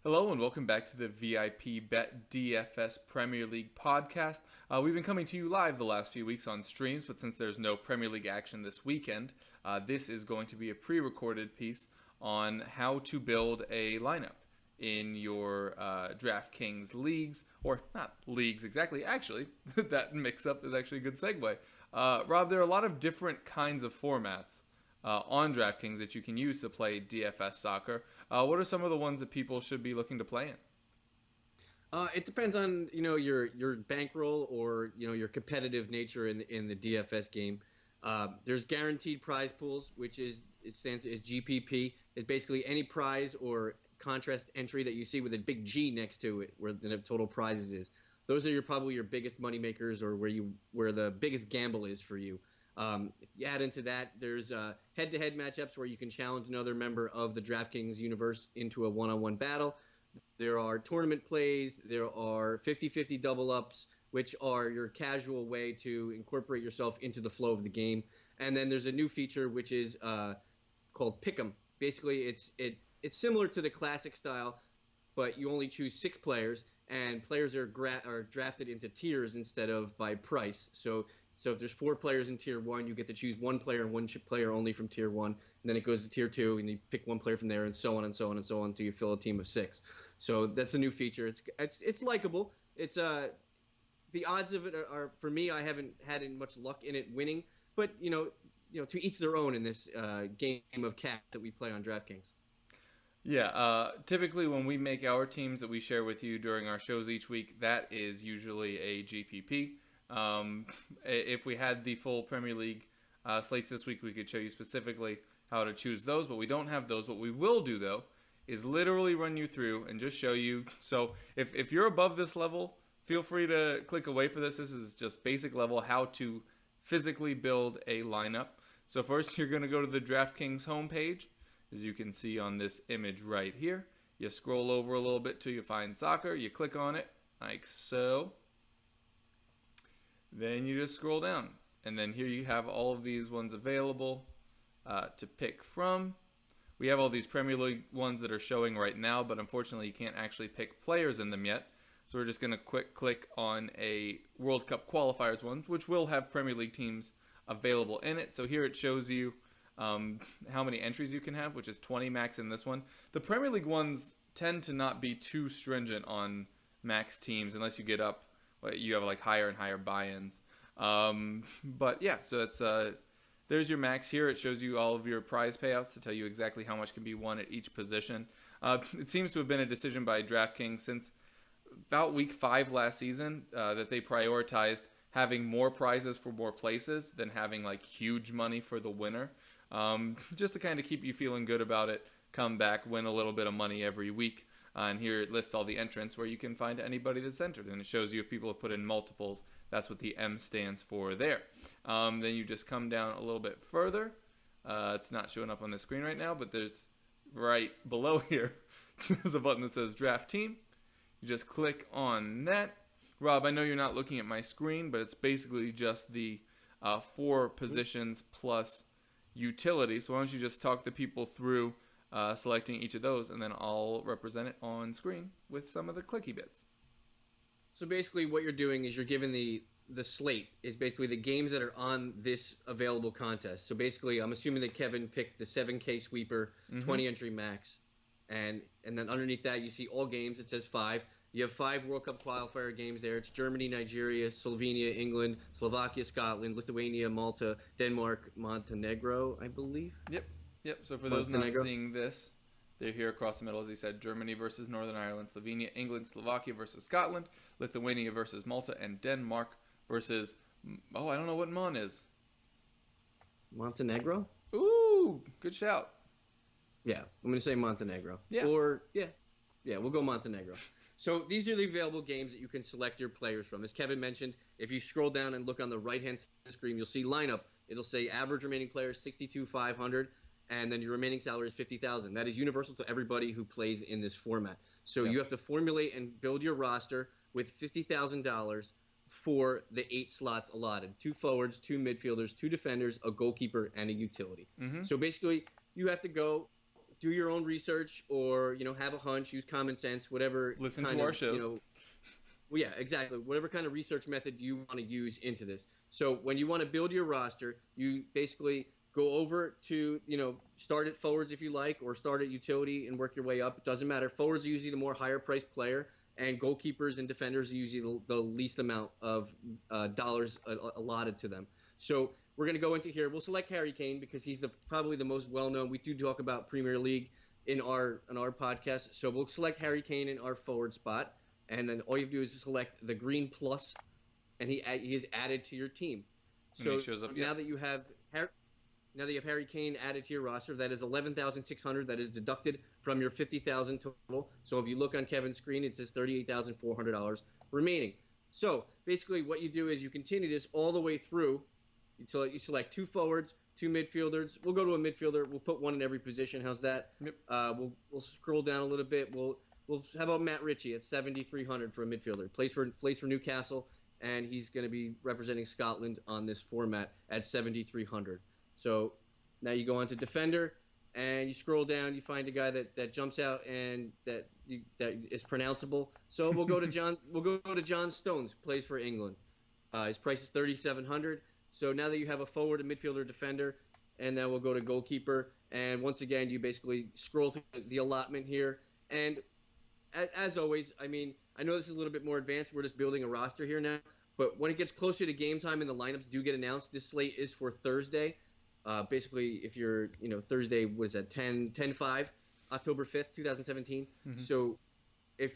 Hello and welcome back to the VIP-Bet DFS Premier League podcast. We've been coming to you live the last few weeks on streams, but since there's no Premier League action this weekend, this is going to be a pre-recorded piece on how to build a lineup in your DraftKings leagues, or not leagues exactly. Actually, that mix-up is actually a good segue. Rob, there are a lot of different kinds of formats on DraftKings that you can use to play DFS soccer. What are some of the ones that people should be looking to play in? It depends on your bankroll or your competitive nature in the DFS game. There's guaranteed prize pools, which stands as GPP. It's basically any prize or contrast entry that you see with a big G next to it, where the total prizes is. Those are probably your biggest money makers, or where the biggest gamble is for you. You add into that, there's head-to-head matchups where you can challenge another member of the DraftKings universe into a one-on-one battle. There are tournament plays. There are 50-50 double-ups, which are your casual way to incorporate yourself into the flow of the game. And then there's a new feature which is called Pick'em. Basically, it's similar to the classic style, but you only choose 6 players, and players are drafted into tiers instead of by price. So if there's 4 players in Tier 1, you get to choose 1 player and 1 player only from Tier 1. And then it goes to Tier 2, and you pick 1 player from there, and so on and so on and so on until you fill a team of 6. So that's a new feature. It's likable. It's the odds of it are for me, I haven't had much luck in it winning. But, to each their own in this game of cat that we play on DraftKings. Yeah, typically when we make our teams that we share with you during our shows each week, that is usually a GPP. If we had the full Premier League slates this week, we could show you specifically how to choose those, but we don't have those. What we will do, though, is literally run you through and just show you. So if you're above this level, feel free to click away for this. This is just basic level, how to physically build a lineup. So first, you're going to go to the DraftKings homepage, as you can see on this image right here. You scroll over a little bit till you find soccer. You click on it like so. Then you just scroll down, and then here you have all of these ones available to pick from. We have all these Premier League ones that are showing right now, but unfortunately you can't actually pick players in them yet. So we're just going to click on a World Cup qualifiers one, which will have Premier League teams available in it. So here it shows you how many entries you can have, which is 20 max in this one. The Premier League ones tend to not be too stringent on max teams unless you get up. You have like higher and higher buy-ins. But yeah, so that's there's your max here. It shows you all of your prize payouts to tell you exactly how much can be won at each position. It seems to have been a decision by DraftKings since about week 5 last season that they prioritized having more prizes for more places than having like huge money for the winner. Just to kind of keep you feeling good about it, come back, win a little bit of money every week. And here it lists all the entrants where you can find anybody that's entered. And it shows you if people have put in multiples. That's what the M stands for there. Then you just come down a little bit further. It's not showing up on the screen right now, but there's right below here, there's a button that says Draft Team. You just click on that. Rob, I know you're not looking at my screen, but it's basically just the 4 positions plus utility. So why don't you just talk the people through selecting each of those, and then I'll represent it on screen with some of the clicky bits. So basically what you're doing is you're given the slate is basically the games that are on this available contest. So basically I'm assuming that Kevin picked the 7K sweeper, 20 entry max, and then underneath that you see all games. It says 5. You have 5 World Cup qualifier games there. It's Germany, Nigeria, Slovenia, England, Slovakia, Scotland, Lithuania, Malta, Denmark, Montenegro, I believe. Yep, so for those not seeing this, they're here across the middle, as he said, Germany versus Northern Ireland, Slovenia, England, Slovakia versus Scotland, Lithuania versus Malta, and Denmark versus, I don't know what Mon is. Montenegro? Ooh, good shout. Yeah, I'm going to say Montenegro. Yeah. Yeah, we'll go Montenegro. So these are the available games that you can select your players from. As Kevin mentioned, if you scroll down and look on the right-hand side of the screen, you'll see lineup. It'll say average remaining players, 62,500. And then your remaining salary is $50,000. That is universal to everybody who plays in this format. So you have to formulate and build your roster with $50,000 for the 8 slots allotted: 2 forwards, 2 midfielders, 2 defenders, a goalkeeper, and a utility. So basically, you have to go do your own research, or have a hunch, use common sense, whatever. Listen to our shows. Well, yeah, exactly. Whatever kind of research method you want to use into this. So when you want to build your roster, you basically go over to, start at forwards if you like, or start at utility and work your way up. It doesn't matter. Forwards are usually the more higher priced player, and goalkeepers and defenders are usually the least amount of dollars allotted to them. So we're going to go into here. We'll select Harry Kane because he's probably the most well-known. We do talk about Premier League in our podcast. So we'll select Harry Kane in our forward spot. And then all you have to do is select the green plus, and he is added to your team. So shows up, now that you have Harry Kane added to your roster, that is 11,600. That is deducted from your 50,000 total. So if you look on Kevin's screen, it says $38,400 remaining. So basically, what you do is you continue this all the way through. So you select 2 forwards, 2 midfielders. We'll go to a midfielder. We'll put 1 in every position. How's that? Yep. We'll scroll down a little bit. How about Matt Ritchie at 7,300 for a midfielder? Plays for Newcastle, and he's going to be representing Scotland on this format at 7,300. So now you go on to defender, and you scroll down. You find a guy that jumps out and that is pronounceable. So we'll go to John. We'll go to John Stones. Plays for England. His price is 3,700. So now that you have a forward, a midfielder, defender, and then we'll go to goalkeeper. And once again, you basically scroll through the allotment here. And as always, I know this is a little bit more advanced. We're just building a roster here now. But when it gets closer to game time and the lineups do get announced, this slate is for Thursday. Basically, if you're, Thursday was at 10/5, October 5th, 2017. Mm-hmm. So if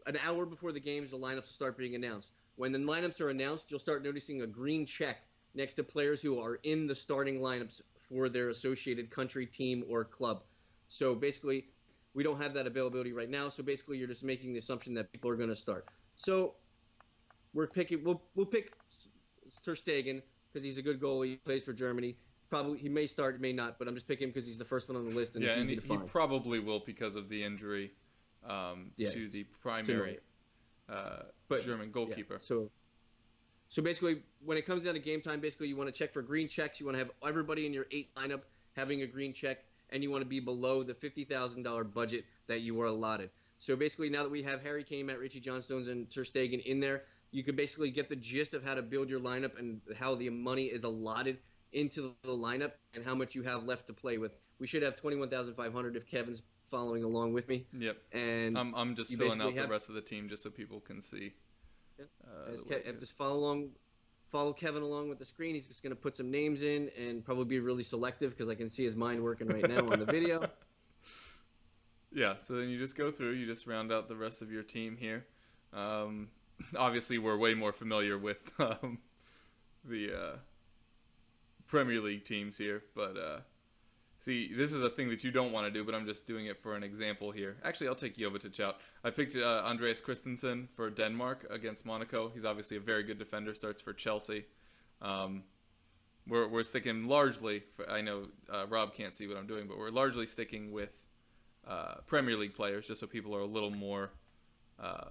an hour before the games, the lineups will start being announced. When the lineups are announced, you'll start noticing a green check next to players who are in the starting lineups for their associated country, team, or club. So basically, we don't have that availability right now. So basically, you're just making the assumption that people are going to start. So we'll pick Ter Stegen because he's a good goalie. He plays for Germany. Probably he may start, may not, but I'm just picking him because he's the first one on the list and it's easy to find. He probably will because of the injury to the primary German goalkeeper. Yeah. So basically, when it comes down to game time, basically you want to check for green checks. You want to have everybody in your 8 lineup having a green check, and you want to be below the $50,000 budget that you were allotted. So basically, now that we have Harry Kane, Matt Ritchie, John Stones, and Ter Stegen in there, you can basically get the gist of how to build your lineup and how the money is allotted into the lineup and how much you have left to play with. We should have 21,500 if Kevin's following along with me. Yep. And I'm just filling out the rest of the team just so people can see. Just follow Kevin along with the screen. He's just going to put some names in and probably be really selective because I can see his mind working right now on the video. Yeah, so then you just go through. You just round out the rest of your team here. Obviously, we're way more familiar with the Premier League teams here, but see, this is a thing that you don't want to do, but I'm just doing it for an example here. Actually, I'll take Jovetic out. I picked Andreas Christensen for Denmark against Monaco. He's obviously a very good defender, starts for Chelsea. We're sticking largely, I know Rob can't see what I'm doing, but we're largely sticking with Premier League players just so people are a little more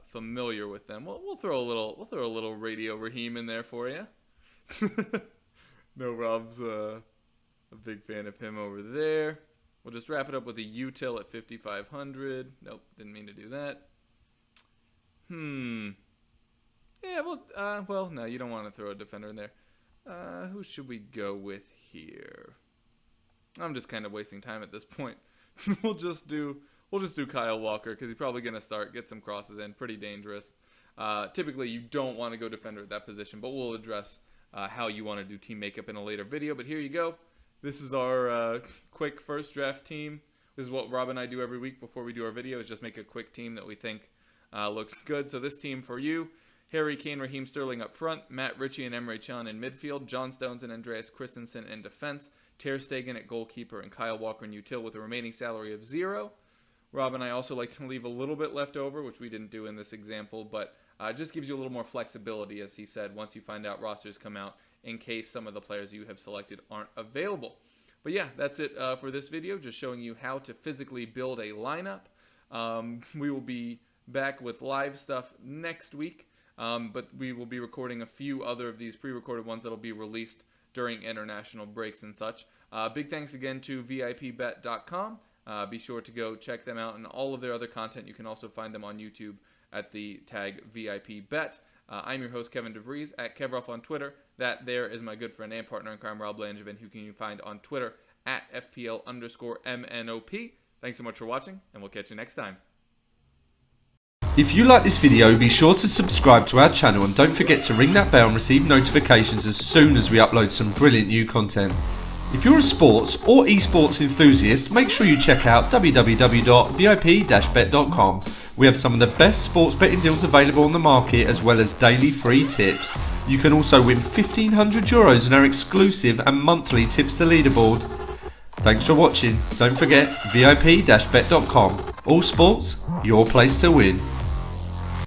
familiar with them. We'll throw a little Radio Raheem in there for you. No, Rob's a big fan of him over there. We'll just wrap it up with a util at 5,500. Nope, didn't mean to do that. Yeah, well, no, you don't want to throw a defender in there. Who should we go with here? I'm just kind of wasting time at this point. We'll just do Kyle Walker because he's probably going to start, get some crosses in, pretty dangerous. Typically, you don't want to go defender at that position, but we'll address how you want to do team makeup in a later video. But here you go. This is our quick first draft team. This is what Rob and I do every week before we do our video, is just make a quick team that we think looks good. So this team for you: Harry Kane, Raheem Sterling up front, Matt Ritchie and Emre Can in midfield, John Stones and Andreas Christensen in defense, Ter Stegen at goalkeeper, and Kyle Walker in util with a remaining salary of 0. Rob and I also like to leave a little bit left over, which we didn't do in this example, but just gives you a little more flexibility, as he said, once you find out rosters come out, in case some of the players you have selected aren't available. But yeah, that's it for this video, just showing you how to physically build a lineup. We will be back with live stuff next week, but we will be recording a few other of these pre-recorded ones that will be released during international breaks and such. Big thanks again to VIP-bet.com. Be sure to go check them out, and all of their other content. You can also find them on YouTube at the tag VIP-bet. I'm your host, Kevin DeVries, at Kevroff on Twitter. That there is my good friend and partner in crime, Rob Langevin, who can you find on Twitter at FPL_MNOP. Thanks so much for watching, and we'll catch you next time. If you like this video, be sure to subscribe to our channel and don't forget to ring that bell and receive notifications as soon as we upload some brilliant new content. If you're a sports or esports enthusiast, make sure you check out www.VIP-bet.com. We have some of the best sports betting deals available on the market, as well as daily free tips. You can also win €1,500 in our exclusive and monthly Tipster Leaderboard. Thanks for watching. Don't forget VIP-bet.com. All sports, your place to win.